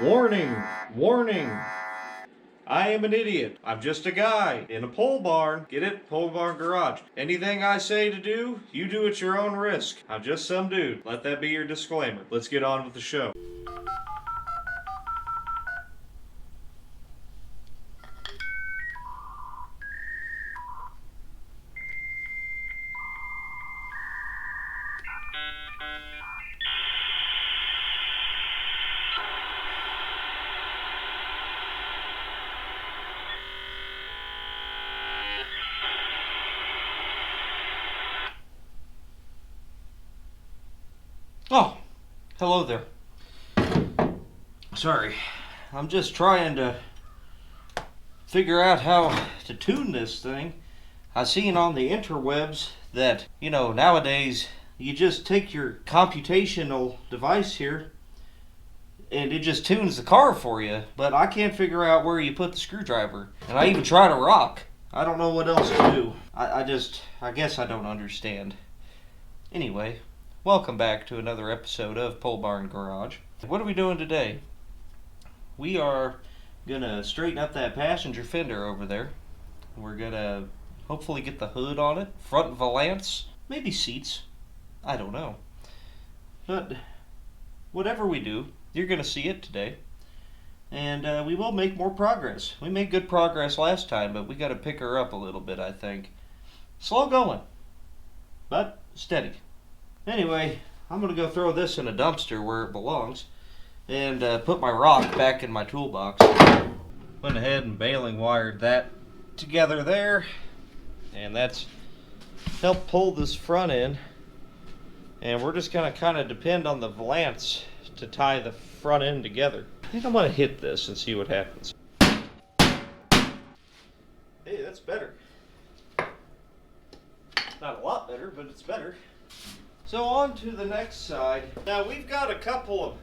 Warning! Warning! I am an idiot. I'm just a guy in a pole barn. Get it? Pole barn garage. Anything I say to do, you do at your own risk. I'm just some dude. Let that be your disclaimer. Let's get on with the show. Oh, hello there. Sorry, I'm just trying to figure out how to tune this thing. I've seen on the interwebs that, nowadays you just take your computational device here and it just tunes the car for you, but I can't figure out where you put the screwdriver. And I even try to rock. I don't know what else to do. I guess I don't understand. Anyway. Welcome back to another episode of Pole Barn Garage. What are we doing today? We are gonna straighten up that passenger fender over there. We're gonna hopefully get the hood on it, front valance, maybe seats. I don't know. But whatever we do, you're gonna see it today. And we will make more progress. We made good progress last time, but we gotta pick her up a little bit, I think. Slow going, but steady. Anyway, I'm going to go throw this in a dumpster where it belongs and put my rock back in my toolbox. Went ahead and baling wired that together there, and that's helped pull this front in. And we're just going to kind of depend on the valance to tie the front end together. I think I'm going to hit this and see what happens. Hey, that's better. Not a lot better, but it's better. So on to the next side. Now we've got a couple of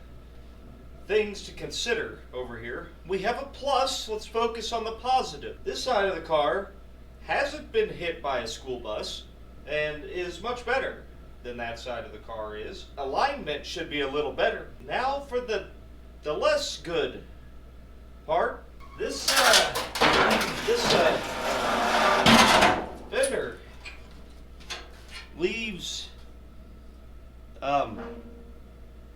things to consider over here. We have a plus. Let's focus on the positive. This side of the car hasn't been hit by a school bus and is much better than that side of the car is. Alignment should be a little better. Now for the less good part. This fender leaves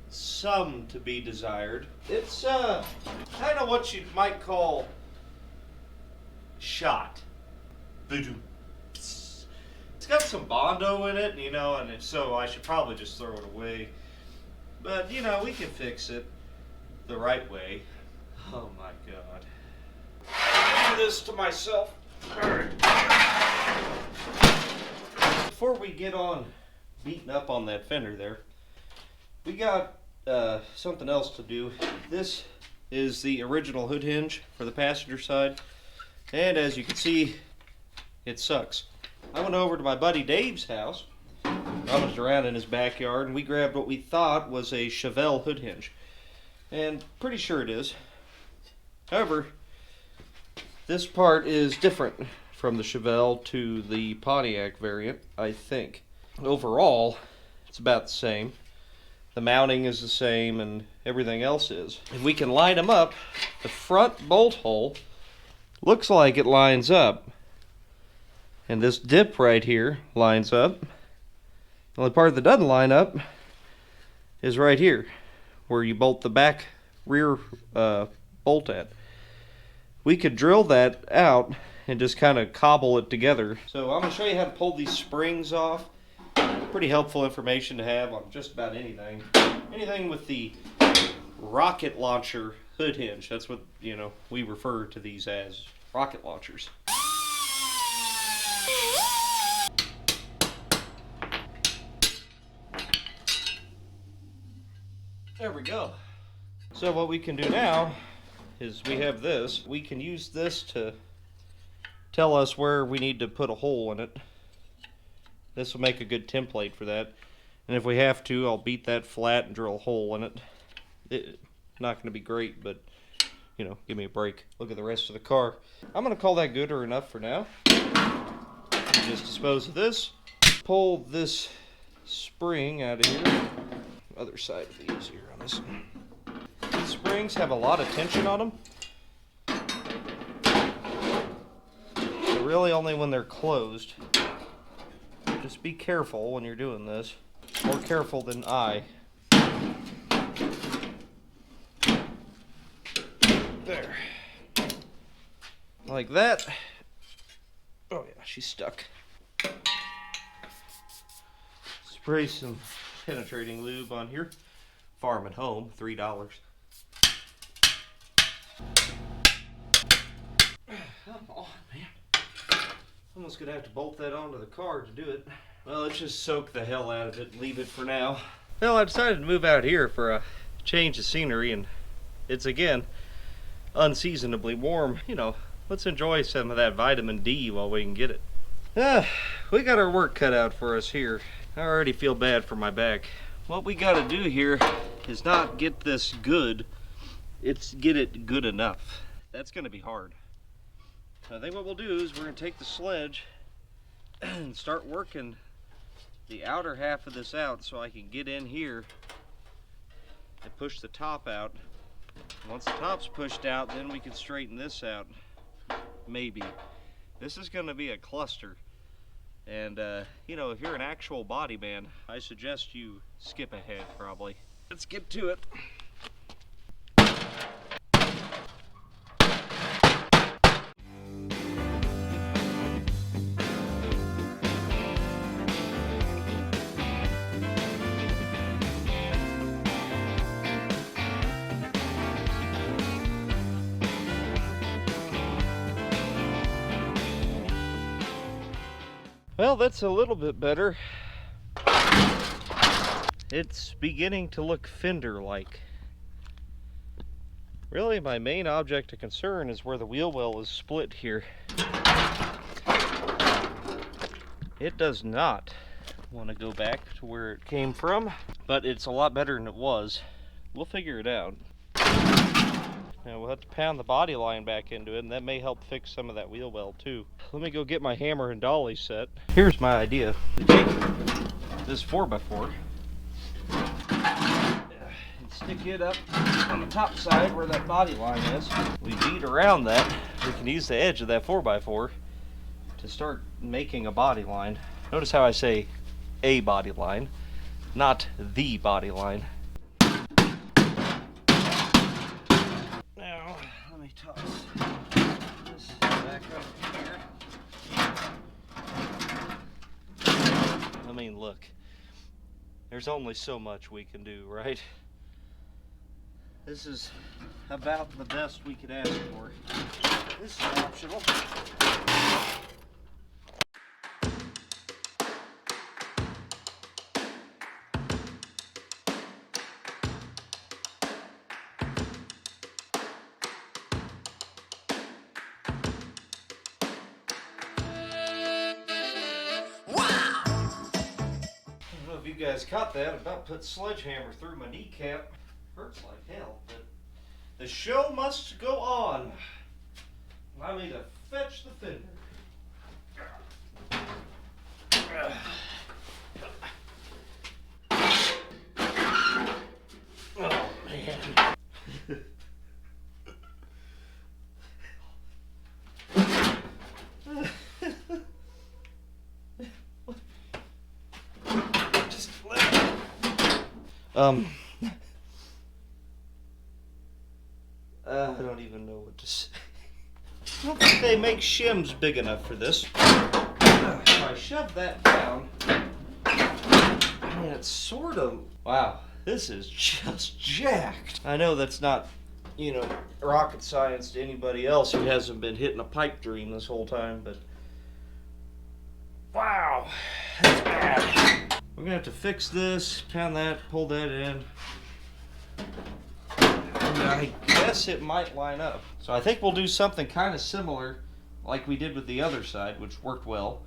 some to be desired. It's kind of what you might call shot. It's got some Bondo in it, and so I should probably just throw it away. But we can fix it the right way. Oh my God. I do this to myself. Alright. Before we get on beating up on that fender there, we got something else to do. This is the original hood hinge for the passenger side, and as you can see, it sucks. I went over to my buddy Dave's house, rummaged around in his backyard, and we grabbed what we thought was a Chevelle hood hinge, and pretty sure it is. However, this part is different from the Chevelle to the Pontiac variant, I think. Overall, it's about the same. The mounting is the same and everything else is. If we can line them up, the front bolt hole looks like it lines up. And this dip right here lines up. The only part that doesn't line up is right here, where you bolt the back rear bolt at. We could drill that out and just kind of cobble it together. So I'm going to show you how to pull these springs off. Pretty helpful information to have on just about anything. Anything with the rocket launcher hood hinge. That's what, we refer to these as, rocket launchers. There we go. So what we can do now is we have this. We can use this to tell us where we need to put a hole in it. This will make a good template for that. And if we have to, I'll beat that flat and drill a hole in it. It's not going to be great, but, give me a break. Look at the rest of the car. I'm going to call that good or enough for now. Just dispose of this. Pull this spring out of here. Other side will be easier on this one. springs have a lot of tension on them. So really only when they're closed. Just be careful when you're doing this. More careful than I. There. Like that. Oh yeah, she's stuck. Spray some penetrating lube on here. Farm at home, $3. Come on, man. Almost gonna have to bolt that onto the car to do it. Well, let's just soak the hell out of it and leave it for now. Well, I decided to move out here for a change of scenery, and it's again unseasonably warm. You know, let's enjoy some of that vitamin D while we can get it. We got our work cut out for us here. I already feel bad for my back. What we got to do here is not get this good, it's get it good enough. That's going to be hard. I think what we'll do is we're going to take the sledge and start working the outer half of this out so I can get in here and push the top out. Once the top's pushed out, then we can straighten this out. Maybe. This is going to be a cluster. And, you know, if you're an actual body man, I suggest you skip ahead, probably. Let's get to it. Well, that's a little bit better. It's beginning to look fender-like. Really, my main object of concern is where the wheel well is split here. It does not want to go back to where it came from, but it's a lot better than it was. We'll figure it out. Now we'll have to pound the body line back into it, and that may help fix some of that wheel well too. Let me go get my hammer and dolly set. Here's my idea. We take this 4x4 and stick it up on the top side where that body line is. We beat around that. We can use the edge of that 4x4 to start making a body line. Notice how I say a body line, not the body line. Let me toss this back up here. I mean, look, there's only so much we can do, right? This is about the best we could ask for. This is optional. You guys caught that. About put sledgehammer through my kneecap. Hurts like hell, but the show must go on. Allow me to fetch the fender. Oh man. I don't even know what to say. I don't think they make shims big enough for this. If I shove that down, I mean, it's sort of, wow, this is just jacked. I know that's not, you know, rocket science to anybody else who hasn't been hitting a pipe dream this whole time, but wow, that's bad. We're gonna have to fix this, pound that, pull that in. I guess it might line up. So I think we'll do something kind of similar like we did with the other side, which worked well.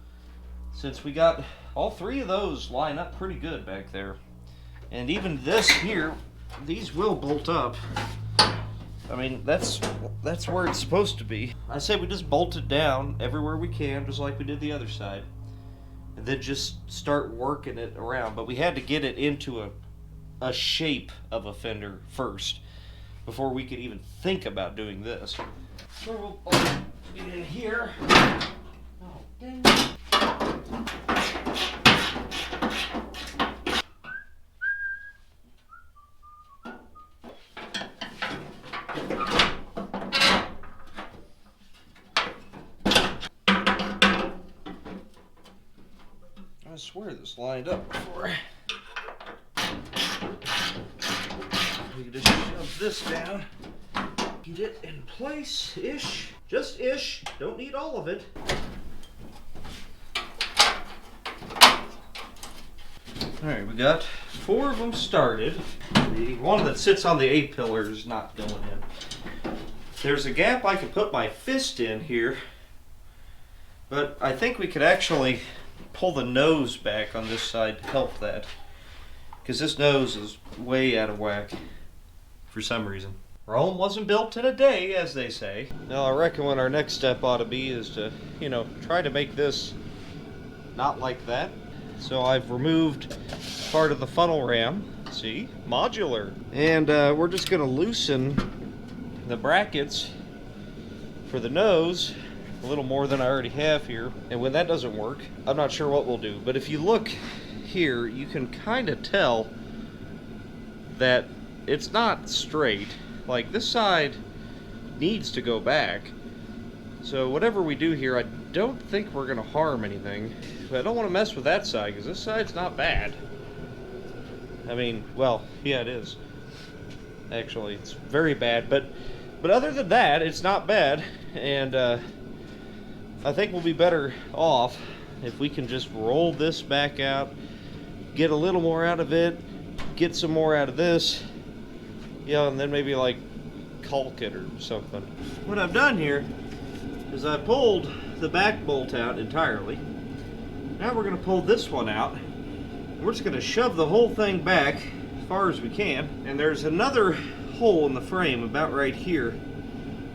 Since we got all three of those line up pretty good back there. And even this here, these will bolt up. I mean, that's where it's supposed to be. I say we just bolt it down everywhere we can, just like we did the other side. And then just start working it around. But we had to get it into a shape of a fender first. before we could even think about doing this. So we'll get in here. Oh, dang it. I swear this lined up before. We can just shove this down. Get it in place-ish. Just ish. Don't need all of it. Alright, we got 4 of them started. The one that sits on the A-pillar is not going in. There's a gap I could put my fist in here, but I think we could actually pull the nose back on this side to help that, because this nose is way out of whack for some reason. Rome wasn't built in a day, as they say. Now I reckon what our next step ought to be is to, try to make this not like that. So I've removed part of the funnel ram. See? Modular. And we're just going to loosen the brackets for the nose a little more than I already have here. And when that doesn't work, I'm not sure what we'll do. But if you look here, you can kind of tell that it's not straight. Like, this side needs to go back. So whatever we do here, I don't think we're going to harm anything. But I don't want to mess with that side, because this side's not bad. I mean, well, yeah, it is. Actually, it's very bad. But other than that, it's not bad. And I think we'll be better off if we can just roll this back out, get a little more out of it, get some more out of this, and then maybe like caulk it or something. What I've done here is I pulled the back bolt out entirely. Now we're going to pull this one out. We're just going to shove the whole thing back as far as we can. And there's another hole in the frame about right here.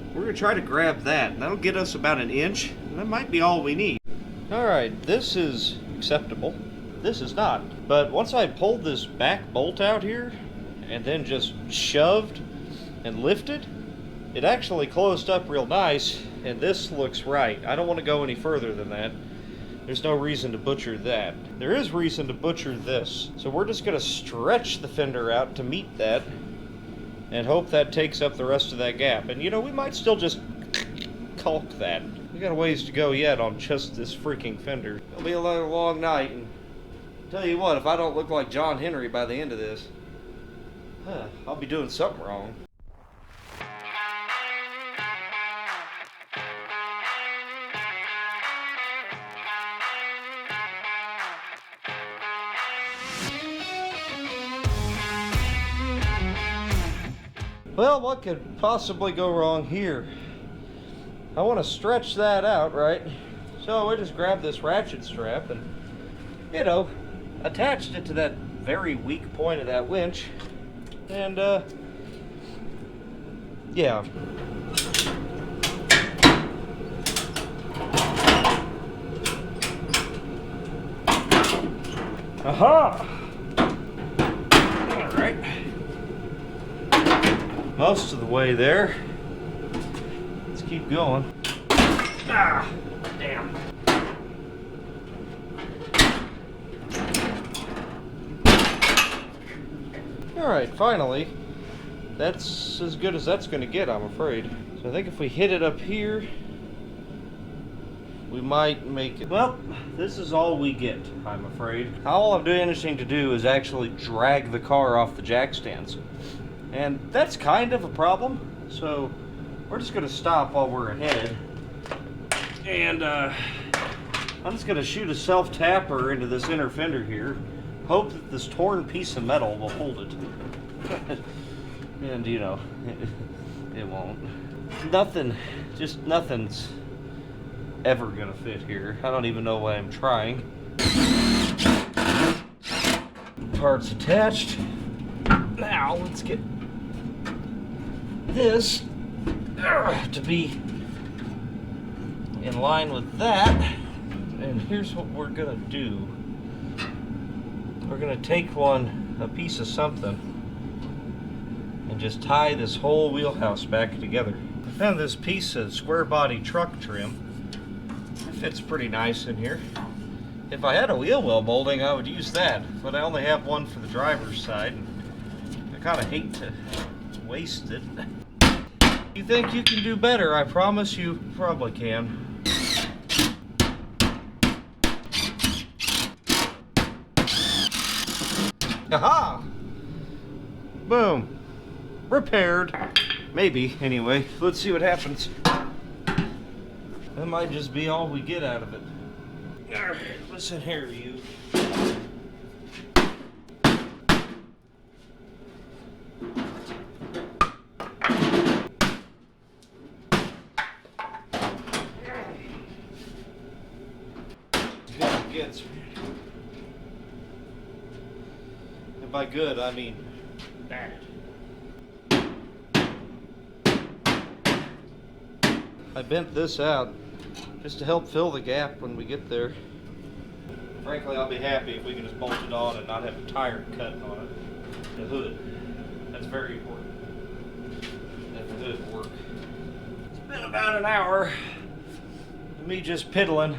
We're going to try to grab that. That'll get us about 1 inch. And that might be all we need. Alright, this is acceptable. This is not. But once I pulled this back bolt out here, and then just shoved and lifted, it actually closed up real nice, and this looks right. I don't want to go any further than that. There's no reason to butcher that. There is reason to butcher this. So we're just going to stretch the fender out to meet that, and hope that takes up the rest of that gap. And we might still just caulk that. We got a ways to go yet on just this freaking fender. It'll be a long night, and tell you what, if I don't look like John Henry by the end of this, I'll be doing something wrong. Well, what could possibly go wrong here? I want to stretch that out, right? So I just grabbed this ratchet strap and, attached it to that very weak point of that winch. And, yeah. Aha! Alright. Most of the way there. Let's keep going. Ah! Damn. Alright, finally. That's as good as that's going to get, I'm afraid. So I think if we hit it up here, we might make it. Well, this is all we get, I'm afraid. All I'm doing anything to do is actually drag the car off the jack stands. And that's kind of a problem. So we're just going to stop while we're ahead. And I'm just going to shoot a self-tapper into this inner fender here. Hope that this torn piece of metal will hold it. And it won't. Nothing's ever gonna fit here. I don't even know why I'm trying. Parts attached. Now let's get this to be in line with that. And here's what we're gonna do. We're gonna take a piece of something, and just tie this whole wheelhouse back together. I found this piece of square body truck trim. It fits pretty nice in here. If I had a wheel well molding, I would use that, but I only have one for the driver's side, and I kind of hate to waste it. You think you can do better? I promise you probably can. Aha! Boom. Repaired. Maybe, anyway. Let's see what happens. That might just be all we get out of it. Listen here, you. Good gets, man. And by good, I mean bad. I bent this out just to help fill the gap when we get there. Frankly, I'll be happy if we can just bolt it on and not have a tire cut on it. The hood. That's very important. That the hood work. It's been about an hour of me just piddling,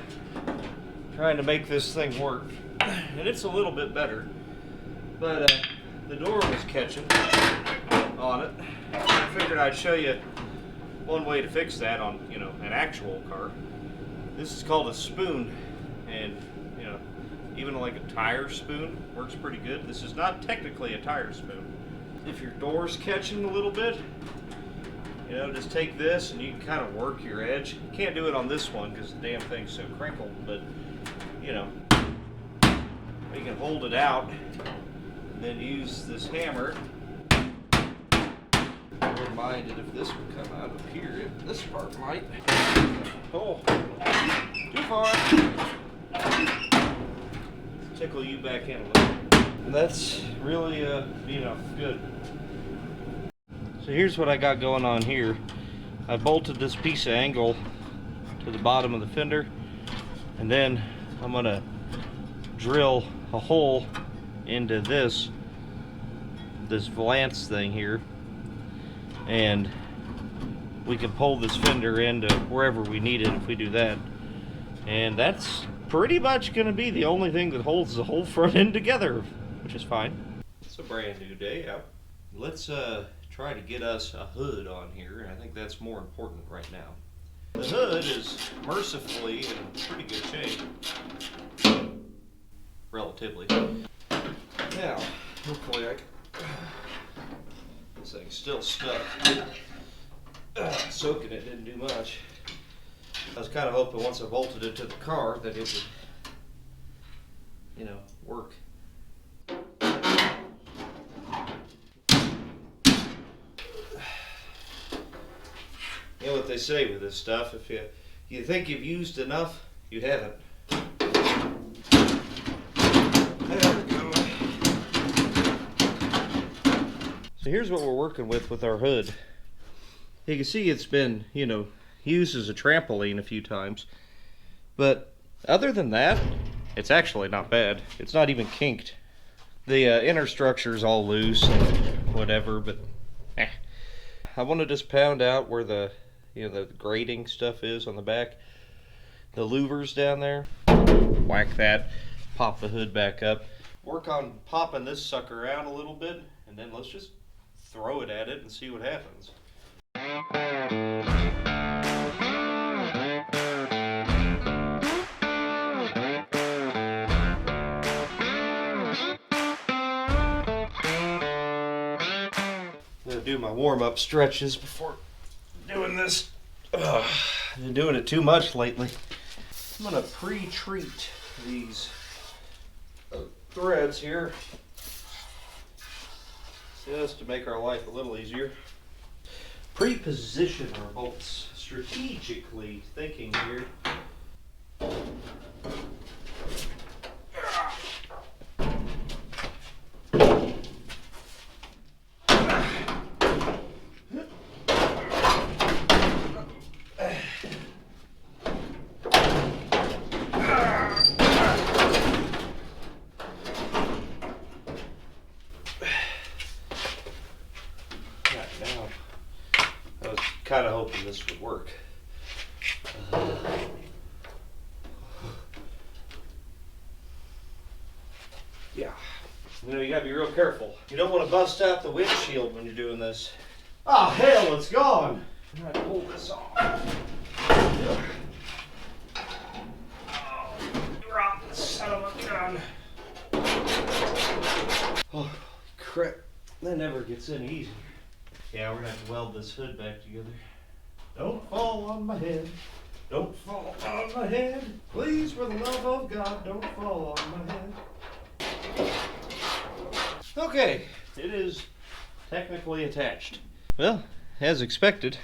trying to make this thing work. And it's a little bit better. But the door was catching on it. I figured I'd show you one way to fix that on, an actual car. This is called a spoon, and even like a tire spoon works pretty good. This is not technically a tire spoon. If your door's catching a little bit, just take this and you can kind of work your edge. You can't do it on this one because the damn thing's so crinkled, but you can hold it out and then use this hammer. I wouldn't mind it if this would come out of here. This part might. Oh, too far. Tickle you back in a little. And that's really, good. So here's what I got going on here. I bolted this piece of angle to the bottom of the fender, and then I'm gonna drill a hole into this valance thing here, and we can pull this fender into wherever we need it if we do that. And that's pretty much going to be the only thing that holds the whole front end together, which is fine. It's a brand new day out. Let's try to get us a hood on here. I think that's more important right now. The hood is mercifully in pretty good shape, relatively. Now, hopefully this thing's still stuck. Soaking it didn't do much. I was kind of hoping once I bolted it to the car that it would, work. You know what they say with this stuff, if you think you've used enough, you haven't. There we go. So here's what we're working with our hood. You can see it's been, used as a trampoline a few times, but other than that, it's actually not bad. It's not even kinked. The inner structure's all loose and whatever, but I want to just pound out where the grating stuff is on the back, the louvers down there. Whack that, pop the hood back up, work on popping this sucker out a little bit, and then let's just throw it at it and see what happens. I'm gonna do my warm-up stretches before doing this. I've been doing it too much lately. I'm gonna pre-treat these threads here just to make our life a little easier. Pre-position our bolts, strategically thinking here. now. I was kind of hoping this would work. Yeah. You know, you gotta be real careful. You don't want to bust out the windshield when you're doing this. Ah, hell, it's gone. I'm gonna pull this off. Oh, rotten son of a gun. Oh, crap. That never gets any easier. Yeah, we're gonna have to weld this hood back together. Don't fall on my head. Don't fall on my head. Please, for the love of God, don't fall on my head. Okay, it is technically attached. Well, as expected,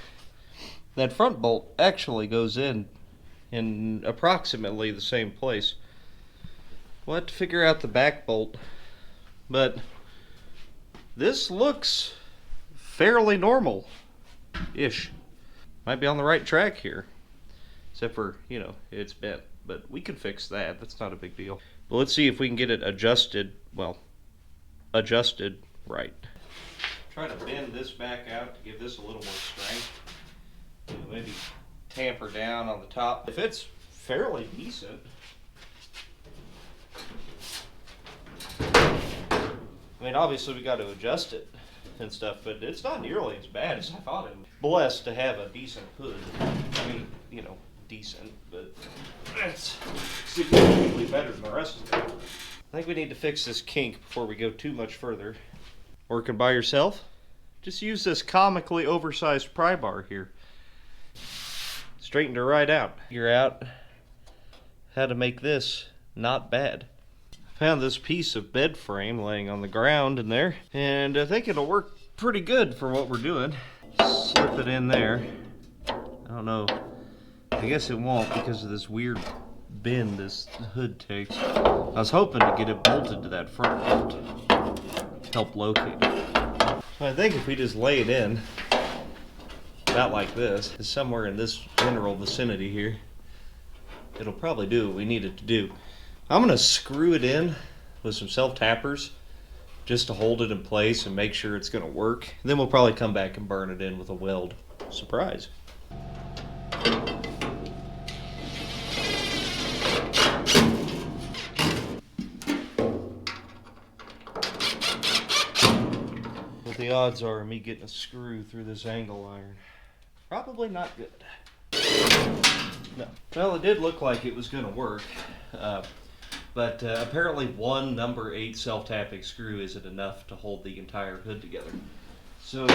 that front bolt actually goes in approximately the same place. We'll have to figure out the back bolt, but this looks fairly normal-ish. Might be on the right track here, except for, you know, it's bent, but we can fix that. That's not a big deal. But let's see if we can get it adjusted, well, adjusted right. Try to bend this back out to give this a little more strength. You know, maybe tamper down on the top. If it's fairly decent. I mean, obviously we got to adjust it and stuff, but it's not nearly as bad as I thought it was. Blessed to have a decent hood. I mean, you know, decent, but it's significantly better than the rest of it. I think we need to fix this kink before we go too much further. Working by yourself? Just use this comically oversized pry bar here. Straightened her right out. Figure out how to make this not bad. Found this piece of bed frame laying on the ground in there, and I think it'll work pretty good for what we're doing. Slip it in there. I don't know. I guess it won't because of this weird bend this hood takes. I was hoping to get it bolted to that front bolt. Help locate it. I think if we just lay it in, about like this, somewhere in this general vicinity here, it'll probably do what we need it to do. I'm going to screw it in with some self-tappers just to hold it in place and make sure it's going to work. And then we'll probably come back and burn it in with a weld. Surprise. What the odds are of me getting a screw through this angle iron? Probably not good. No. Well, it did look like it was going to work. But apparently one number 8 self-tapping screw isn't enough to hold the entire hood together. So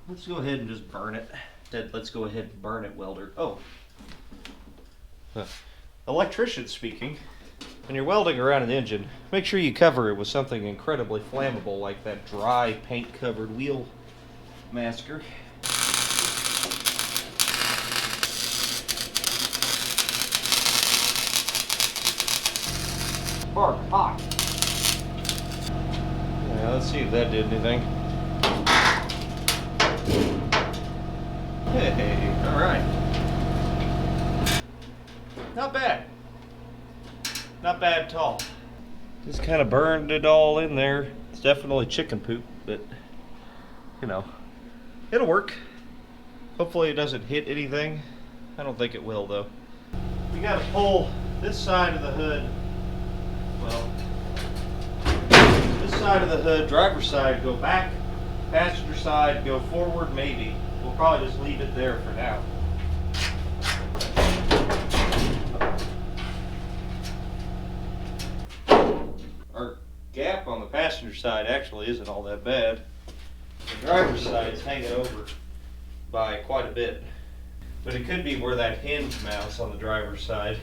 let's go ahead and just burn it. Let's go ahead and burn it, welder. Oh. Electrician speaking. When you're welding around an engine, make sure you cover it with something incredibly flammable like that dry paint-covered wheel masker. Spark hot. Yeah, let's see if that did anything. Hey, alright. Not bad. Not bad at all. Just kind of burned it all in there. It's definitely chicken poop, but, you know, it'll work. Hopefully it doesn't hit anything. I don't think it will, though. We gotta pull this side of the hood. Well, this side of the hood, driver's side, go back, passenger side, go forward, maybe. We'll probably just leave it there for now. Our gap on the passenger side actually isn't all that bad. The driver's side is hanging over by quite a bit. But it could be where that hinge mounts on the driver's side,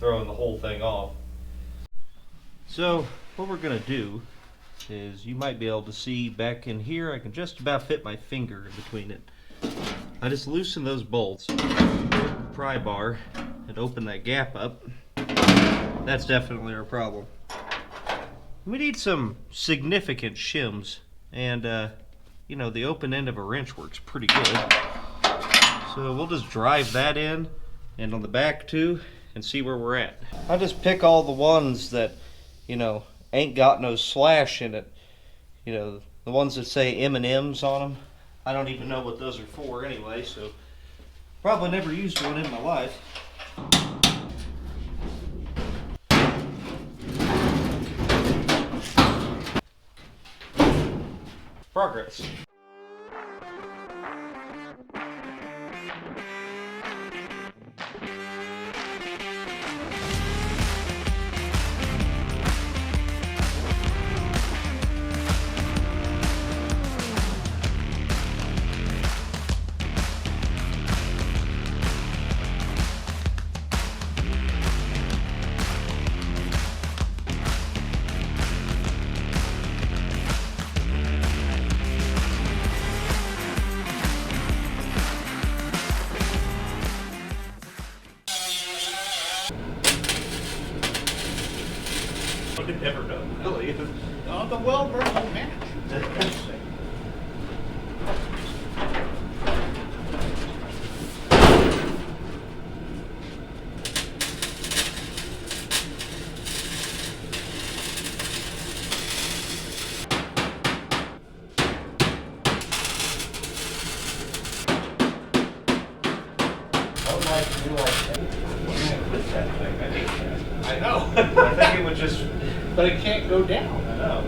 throwing the whole thing off. So what we're going to do is, you might be able to see back in here, I can just about fit my finger in between it. I just loosen those bolts, pry bar, and open that gap up. That's definitely our problem. We need some significant shims, and you know, the open end of a wrench works pretty good. So we'll just drive that in, and on the back too, and see where we're at. I just pick all the ones that, you know, ain't got no slash in it. You know, the ones that say M&M's on them. I don't even know what those are for anyway, so probably never used one in my life. Progress. You never know, really. The well-burn will match. I know. I think it would just... But it can't go down. I know.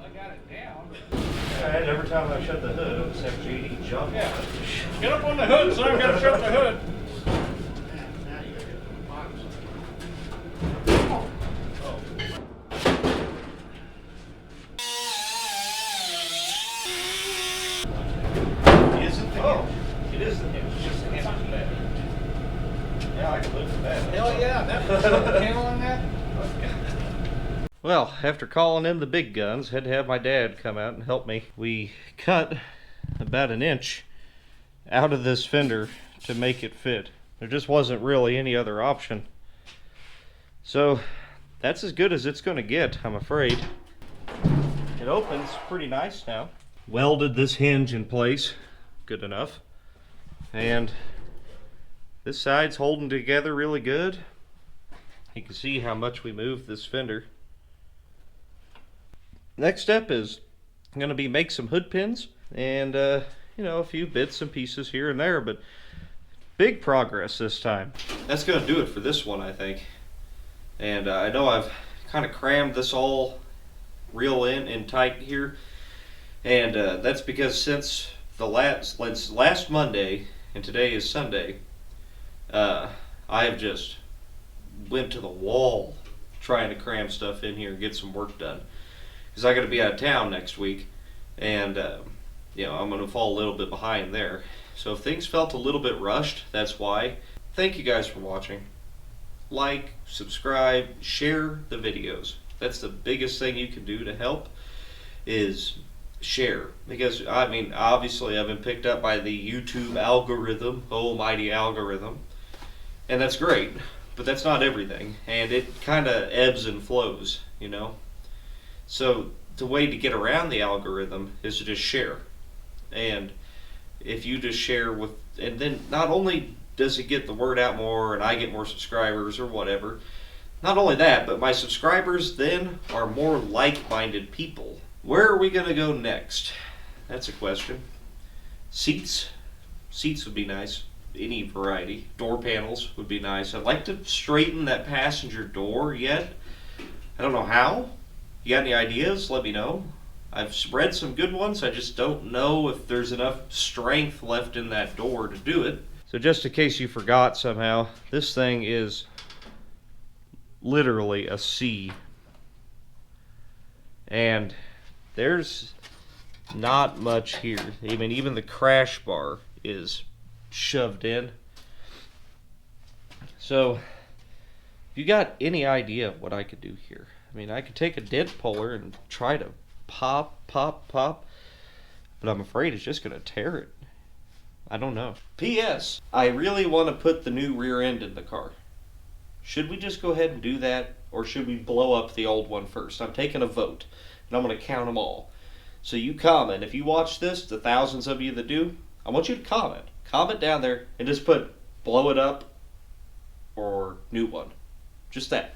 I got it down. And every time I shut the hood, it was have JD jump. Yeah. Get up on the hood, so I've got to shut the hood. Now you gotta get the bottom side. It is the hinge. It's just the hammer bed. Yeah, I can live with that. Hell yeah, that was the panel on that. Well, after calling in the big guns, had to have my dad come out and help me. We cut about an inch out of this fender to make it fit. There just wasn't really any other option. So that's as good as it's going to get, I'm afraid. It opens pretty nice now. Welded this hinge in place, good enough. And this side's holding together really good. You can see how much we moved this fender. Next step is I'm going to be make some hood pins and you know, a few bits and pieces here and there, but big progress this time. That's going to do it for this one, I think. And I know I've kind of crammed this all real in tight here, and that's because since the last Monday and today is Sunday, I have just went to the wall trying to cram stuff in here and get some work done, because I got to be out of town next week, and you know, I'm going to fall a little bit behind there. So if things felt a little bit rushed, that's why. Thank you guys for watching. Like, subscribe, share the videos. That's the biggest thing you can do to help, is share. Because, I mean, obviously I've been picked up by the YouTube algorithm, almighty algorithm, and that's great, but that's not everything, and it kind of ebbs and flows, you know. So the way to get around the algorithm is to just share. And if you just share with, and then not only does it get the word out more and I get more subscribers or whatever, not only that, but my subscribers then are more like-minded people. Where are we going to go next? That's a question. Seats. Seats would be nice. Any variety. Door panels would be nice. I'd like to straighten that passenger door yet. I don't know how. You got any ideas? Let me know. I've read some good ones. I just don't know if there's enough strength left in that door to do it. So just in case you forgot somehow, this thing is literally a C. And there's not much here. I mean, even the crash bar is shoved in. So, if you got any idea of what I could do here, I mean, I could take a dent puller and try to pop, but I'm afraid it's just going to tear it. I don't know. P.S. I really want to put the new rear end in the car. Should we just go ahead and do that, or should we blow up the old one first? I'm taking a vote, and I'm going to count them all. So you comment. If you watch this, the thousands of you that do, I want you to comment. Comment down there and just put blow it up or new one. Just that.